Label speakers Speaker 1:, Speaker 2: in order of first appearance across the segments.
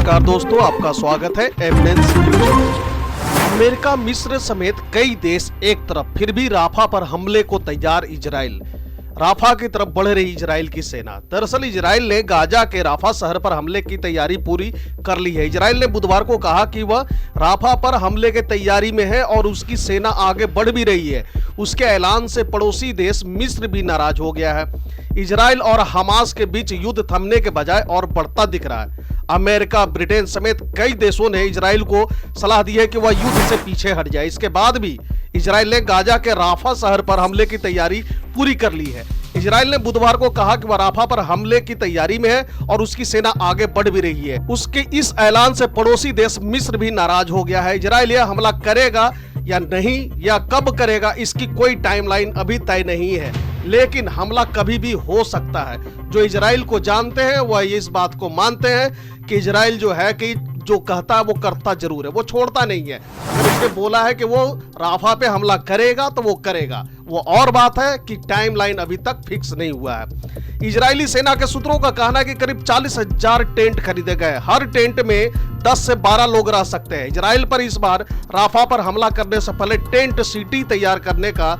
Speaker 1: नमस्कार दोस्तों, आपका स्वागत है एविडेंस न्यूज। अमेरिका, मिस्र समेत कई देश एक तरफ, फिर भी राफा पर हमले को तैयार इजराइल। राफा की तरफ बढ़ रही इजराइल की सेना। दरअसल इजराइल ने गाजा के राफा शहर पर हमले की तैयारी पूरी कर ली है। इजराइल ने बुधवार को कहा कि वह राफा पर हमले की तैयारी में है और उसकी सेना आगे बढ़ भी रही है। उसके ऐलान से पड़ोसी देश मिस्र भी नाराज हो गया है। इजराइल और हमास के बीच युद्ध थमने के बजाय और बढ़ता दिख रहा है। अमेरिका, ब्रिटेन समेत कई देशों ने इजराइल को सलाह दी है कि वह युद्ध से पीछे हट जाए। इसके बाद भी इजराइल ने गाजा के राफा शहर पर हमले की तैयारी पूरी कर ली है। इजराइल ने बुधवार को कहा कि वह राफा पर हमले की तैयारी में है और उसकी सेना आगे बढ़ भी रही है। उसके इस ऐलान से पड़ोसी देश मिस्र भी नाराज हो गया है। इजराइल यह हमला करेगा या नहीं, या कब करेगा, इसकी कोई टाइमलाइन अभी तय नहीं है, लेकिन हमला कभी भी हो सकता है। जो इजराइल को जानते हैं वह इस बात को मानते हैं कि इजराइल जो है कि जो कहता है वो करता जरूर है, वो छोड़ता नहीं है। अगर उसने बोला है कि वो राफा पे हमला करेगा तो वो करेगा। वो और बात है कि टाइमलाइन अभी तक फिक्स नहीं हुआ है। इजरायली सेना के सूत्रों का कहना है कि करीब 40,000 टेंट खरीदे गए। हर टेंट में 10 से 12 लोग रह सकते हैं। इजराइल पर इस बार राफा पर हमला करने से पहले टेंट सिटी तैयार करने का,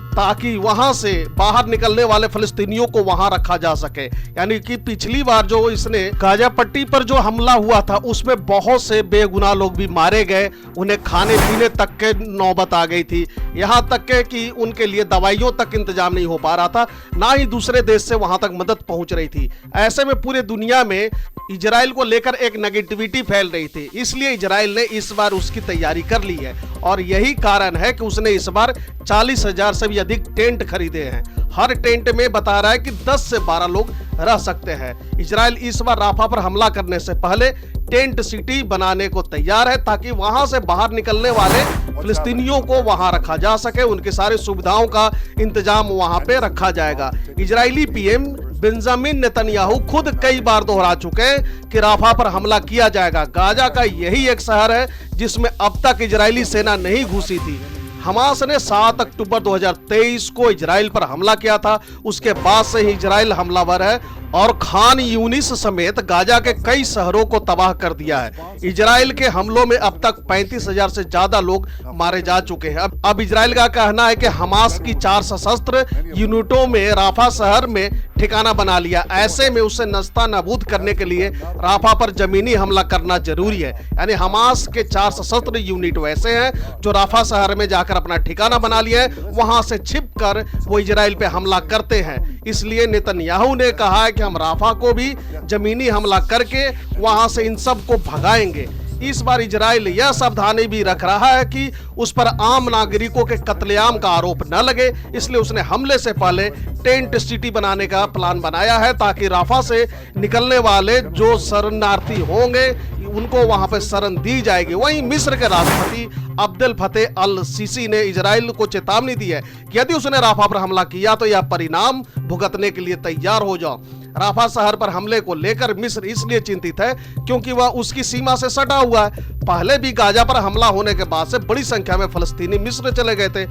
Speaker 1: ताकि वहां से बाहर निकलने वाले फिलिस्तीनियों को वहां रखा जा सके। यानी कि पिछली बार जो इसने गाजा पट्टी पर जो हमला हुआ था उसमें बहुत से बेगुनाह लोग भी मारे गए। उन्हें खाने पीने तक के नौबत आ गई थी, यहां तक के कि उनके लिए दवाइयों तक इंतजाम नहीं हो पा रहा था, ना ही दूसरे देश से वहां तक मदद पहुंच रही थी। ऐसे में पूरे दुनिया में इजराइल को लेकर एक नेगेटिविटी फैल रही थी। इसलिए इजराइल ने इस बार उसकी तैयारी कर ली है और यही कारण है कि उसने इस बार 40,000 से भी अधिक टेंट खरीदे हैं। हर टेंट में बता रहा है कि 10 से 12 लोग रह सकते हैं। इजराइल इस बार राफा पर हमला करने से पहले टेंट सिटी बनाने को तैयार है, ताकि वहां से बाहर निकलने वाले फिलिस्तीनियों को वहां रखा जा सके। उनकी सारी सुविधाओं का इंतजाम वहां पे रखा जाएगा। इजरायली पीएम बेंजामिन नेतन्याहू खुद कई बार दोहरा चुके हैं कि राफा पर हमला किया जाएगा। गाजा का यही एक शहर है जिसमें अब तक इजरायली सेना नहीं घुसी थी। हमास ने 7 अक्टूबर 2023 को इजराइल पर हमला किया था। उसके बाद से ही इजराइल हमलावर है और खान यूनिस समेत गाजा के कई शहरों को तबाह कर दिया है। इजराइल के हमलों में अब तक 35,000 से ज्यादा लोग मारे जा चुके हैं। अब इजराइल का कहना है कि हमास की 4 सशस्त्र यूनिटों में राफा शहर में ठिकाना बना लिया। ऐसे में उसे नस्ता नाबूद करने के लिए राफा पर जमीनी हमला करना जरूरी है। यानी हमास के 4 सशस्त्र यूनिट वैसे हैं जो राफा शहर में जाकर अपना ठिकाना बना लिया है, वहां से छिपकर वो इजराइल पे हमला करते हैं। इसलिए नेतन्याहू ने कहा है कि हम राफा को भी जमीनी हमला करके वहां से इन सब को भगाएंगे। इस बार इजराइल यह सावधानी भी रख रहा है कि उस पर आम नागरिकों के कत्लेआम का आरोप न लगे, इसलिए उसने हमले से पहले टेंट सिटी बनाने का प्लान बनाया है, ताकि राफा से निकलने वाले जो शरणार्थी होंगे उनको वहां पर शरण दी जाएगी। वहीं मिस्र के राष्ट्रपति अब्देल फतेह अल सीसी ने इजराइल को चेतावनी दी है कि यदि उसने राफा पर हमला किया तो यह परिणाम भुगतने के लिए तैयार हो जाओ। राफा शहर पर हमले को लेकर मिस्र इसलिए चिंतित है क्योंकि वह उसकी सीमा से सटा हुआ है। पहले भी गाजा पर हमला होने के बाद से बड़ी संख्या में फलस्तीनी मिस्र चले गए थे।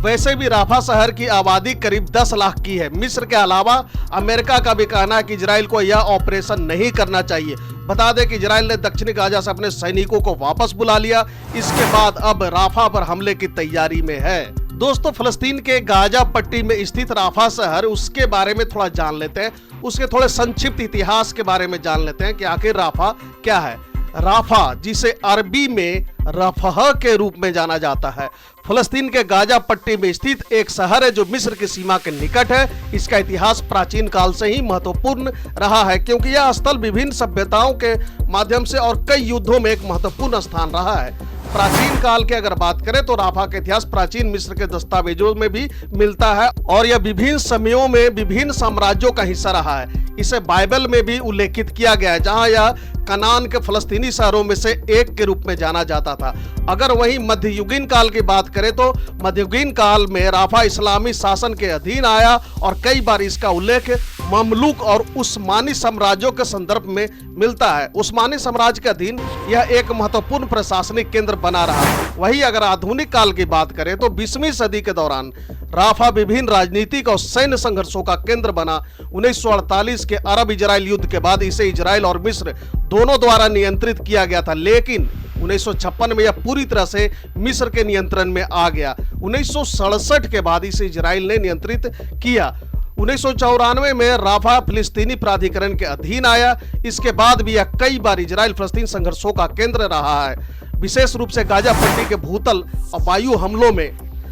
Speaker 1: वैसे भी राफा शहर की आबादी करीब 10 लाख की है। मिस्र के अलावा अमेरिका का भी कहना है कि इजराइल को यह ऑपरेशन नहीं करना चाहिए। बता दें कि इजराइल ने दक्षिणी गाजा से अपने सैनिकों को वापस बुला लिया। इसके बाद अब राफा पर हमले की तैयारी में है। दोस्तों, फलस्तीन के गाजा पट्टी में स्थित राफा शहर, उसके बारे में थोड़ा जान लेते हैं। उसके थोड़े संक्षिप्त इतिहास के बारे में जान लेते हैं कि आखिर राफा क्या है। राफा, जिसे अरबी में रफह के रूप में जाना जाता है, फलस्तीन के गाजा पट्टी में स्थित एक शहर है जो मिस्र की सीमा के निकट है। इसका इतिहास प्राचीन काल से ही महत्वपूर्ण रहा है, क्योंकि यह स्थल विभिन्न सभ्यताओं के माध्यम से और कई युद्धों में एक महत्वपूर्ण स्थान रहा है। प्राचीन काल की अगर बात करें तो राफा का इतिहास प्राचीन मिस्र के दस्तावेजों में भी मिलता है और यह विभिन्न समयों में विभिन्न साम्राज्यों का हिस्सा रहा है। इसे बाइबल में भी उल्लेखित किया गया है, जहां यह कनान के फलस्तीनी शहरों में से एक के रूप में जाना जाता था। अगर वहीं मध्ययुगीन काल की बात करें तो मध्ययुगीन काल में राफा इस्लामी शासन के अधीन आया और कई बार इसका उल्लेख ममलूक और उस्मानी साम्राज्यों के संदर्भ में मिलता है। उस्मानी साम्राज्य के अधीन यह एक महत्वपूर्ण प्रशासनिक केंद्र बना रहा। वहीं अगर आधुनिक काल की बात करें तो 20वीं सदी के दौरान राफा विभिन्न राजनीतिक और सैन्य संघर्षों का केंद्र बना। 1948 के अरब इजराइल युद्ध के बाद इसे इजराइल और मिस्र दोनों द्वारा नियंत्रित किया गया था, लेकिन 1956 में यह पूरी तरह से मिस्र के नियंत्रण में आ गया। 1967 के बाद इसे इजराइल ने नियंत्रित किया। 1994 में राफा फिलिस्तीनी प्राधिकरण के अधीन आया। इसके बाद भी यह कई बार इजराइल फिलिस्तीन संघर्षों का केंद्र रहा है, विशेष रूप से गाजा पट्टी के भूतल और वायु हमलों में।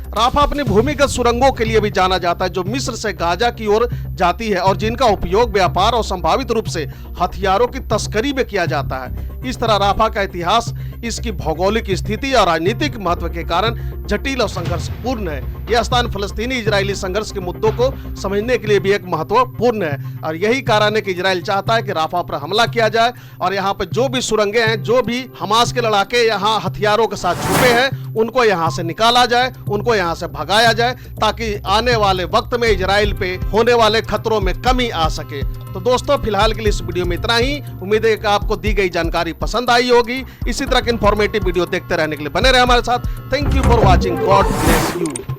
Speaker 1: राफा अपनी भूमिगत सुरंगों के लिए भी जाना जाता है, जो मिस्र से गाजा की ओर जाती है और जिनका उपयोग व्यापार और संभावित रूप से हथियारों की तस्करी में किया जाता है। इस तरह राफा का इतिहास इसकी भौगोलिक स्थिति और राजनीतिक महत्व के कारण जटिल और संघर्षपूर्ण है। यह स्थान फिलिस्तीनी इजरायली संघर्ष के मुद्दों को समझने के लिए भी एक महत्वपूर्ण है और यही कारण है कि इजराइल चाहता है कि राफा पर हमला किया जाए और यहाँ पे जो भी सुरंगें हैं, जो भी हमास के लड़ाके यहाँ हथियारों के साथ छुपे हैं, उनको यहाँ से निकाला जाए, उनको यहाँ से भगाया जाए, ताकि आने वाले वक्त में इजराइल पे होने वाले खतरों में कमी आ सके। तो दोस्तों, फिलहाल के लिए इस वीडियो में इतना ही। उम्मीद है कि आपको दी गई जानकारी पसंद आई होगी। इसी तरह के इंफॉर्मेटिव वीडियो देखते रहने के लिए बने रहे हमारे साथ। Thank you for watching. God bless you.